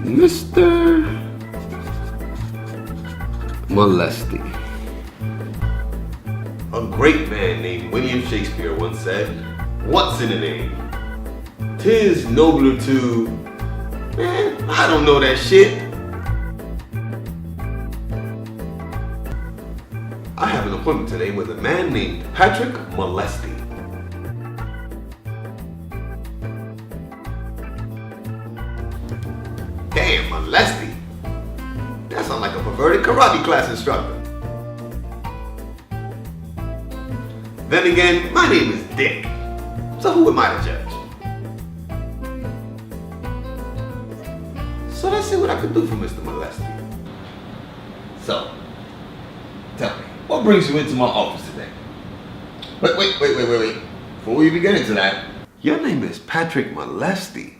Mr. Molesti. A great man named William Shakespeare once said, "What's in a name? 'Tis nobler to..." Man, I don't know that shit. I have an appointment today with a man named Patrick Molesti. Damn, Molesti. That sounds like a perverted karate class instructor. Then again, my name is Dick. So who am I to judge? So let's see what I can do for Mr. Molesti. So, tell me, what brings you into my office today? Wait. Before we even get into that, your name is Patrick Molesti.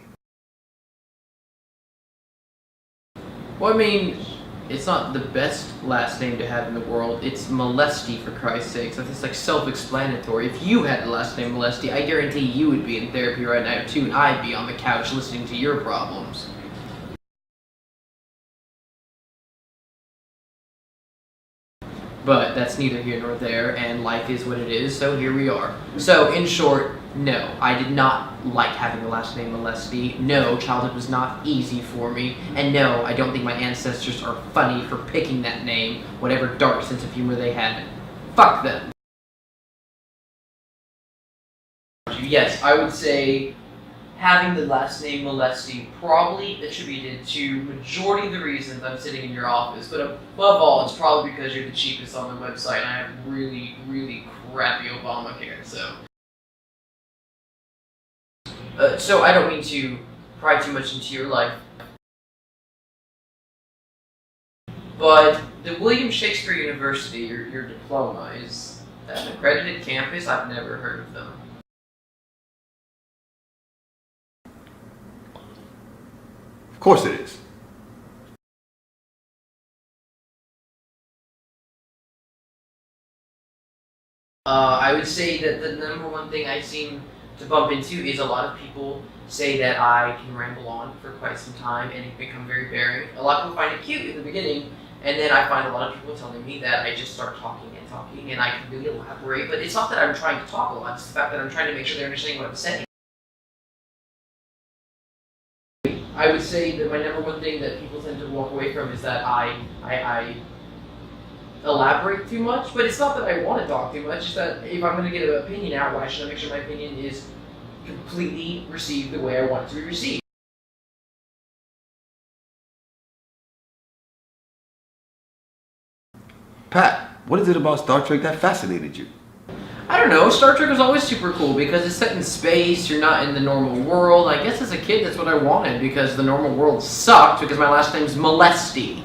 Well, I mean, it's not the best last name to have in the world. It's Molesti, for Christ's sakes. That's like self-explanatory. If you had the last name Molesti, I guarantee you would be in therapy right now too, and I'd be on the couch listening to your problems. But that's neither here nor there, and life is what it is, so here we are. So, in short, no, I did not like having the last name Molesti. No, childhood was not easy for me. And no, I don't think my ancestors are funny for picking that name, whatever dark sense of humor they had. Fuck them. Yes, I would say having the last name Molesti probably attributed to majority of the reasons I'm sitting in your office, but above all, it's probably because you're the cheapest on the website and I have really, really crappy Obamacare, so. So I don't mean to pry too much into your life, but the William Shakespeare University, your diploma, is that an accredited campus? I've never heard of them. Of course it is. I would say that the number one thing I seem to bump into is a lot of people say that I can ramble on for quite some time and it become very boring. A lot of people find it cute in the beginning, and then I find a lot of people telling me that I just start talking and I can really elaborate, but it's not that I'm trying to talk a lot, it's the fact that I'm trying to make sure they understand what I'm saying. I would say that my number one thing that people tend to walk away from is that I elaborate too much, but it's not that I want to talk too much, it's that if I'm going to get an opinion out, why should I make sure my opinion is completely received the way I want it to be received? Pat, what is it about Star Trek that fascinated you? I don't know, Star Trek was always super cool because it's set in space, you're not in the normal world. I guess as a kid that's what I wanted because the normal world sucked because my last name's Molesti.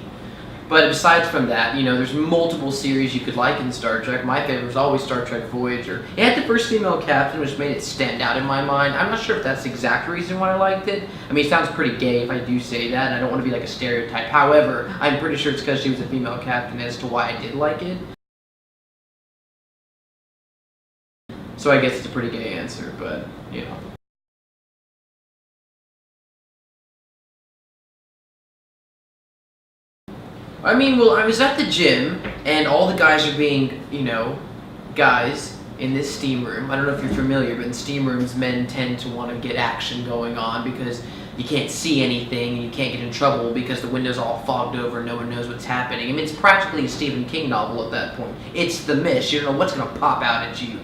But aside from that, you know, there's multiple series you could like in Star Trek. My favorite was always Star Trek Voyager. It had the first female captain, which made it stand out in my mind. I'm not sure if that's the exact reason why I liked it. I mean, it sounds pretty gay if I do say that, and I don't want to be like a stereotype. However, I'm pretty sure it's because she was a female captain as to why I did like it. So I guess it's a pretty gay answer, but, you know. I mean, well, I was at the gym, and all the guys are being, you know, guys in this steam room. I don't know if you're familiar, but in steam rooms, men tend to want to get action going on because you can't see anything, and you can't get in trouble because the window's all fogged over and no one knows what's happening. I mean, it's practically a Stephen King novel at that point. It's the mist. You don't know what's going to pop out at you.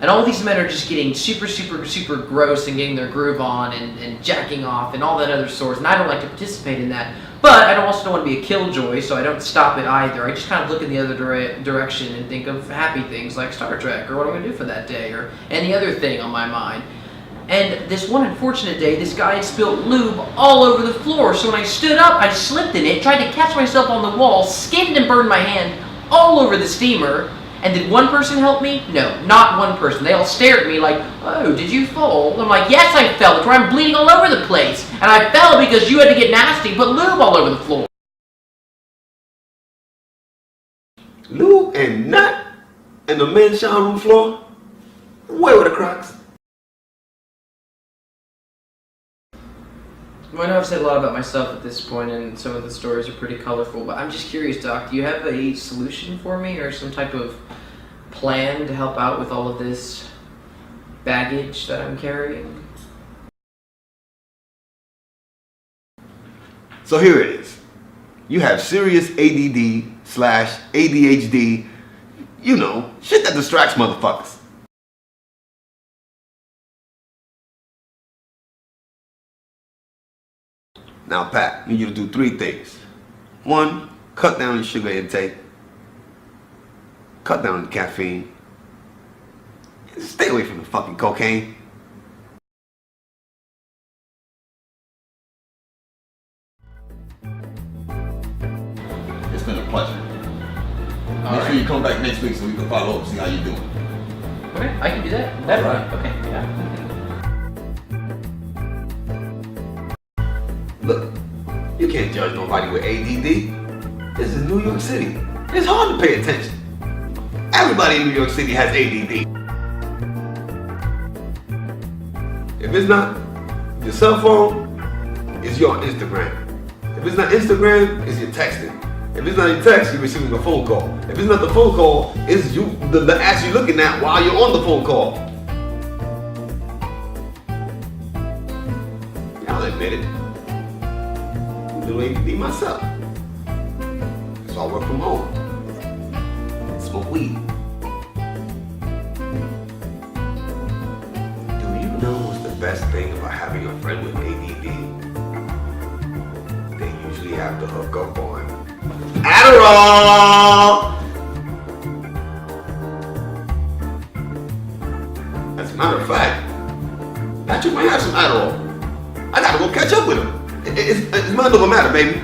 And all these men are just getting super gross and getting their groove on and jacking off and all that other sorts. And I don't like to participate in that. But I also don't want to be a killjoy, so I don't stop it either. I just kind of look in the other direction and think of happy things like Star Trek or what I'm going to do for that day or any other thing on my mind. And this one unfortunate day, this guy had spilled lube all over the floor. So when I stood up, I slipped in it, tried to catch myself on the wall, skinned and burned my hand all over the steamer. And did one person help me? No, not one person. They all stared at me like, oh, did you fall? I'm like, yes, I fell. That's why I'm bleeding all over the place. And I fell because you had to get nasty and put lube all over the floor. Lube and nut in the men's shower room floor? Where were the Crocs? Well, I know I've said a lot about myself at this point, and some of the stories are pretty colorful, but I'm just curious, Doc, do you have a solution for me or some type of plan to help out with all of this baggage that I'm carrying? So here it is. You have serious ADD/ADHD, you know, shit that distracts motherfuckers. Now, Pat, I need you to do 3 things. 1, cut down your sugar intake. Cut down the caffeine. And stay away from the fucking cocaine. It's been a pleasure. Make sure you come back next week so we can follow up, see how you're doing. Okay, I can do that. That's Right. Okay, yeah. Look, you can't judge nobody with ADD. This is New York City. It's hard to pay attention. Everybody in New York City has ADD. If it's not your cell phone, it's your Instagram. If it's not Instagram, it's your texting. If it's not your text, you're receiving a phone call. If it's not the phone call, it's you the ass you're looking at while you're on the phone call. I'll admit it. I'm doing ADD myself. So I work from home. Smoke weed. Do you know what's the best thing about having a friend with ADD? They usually have to hook up on Adderall! As a matter of fact, Patrick might have some Adderall. I gotta go catch up with him. It's my little matter, baby.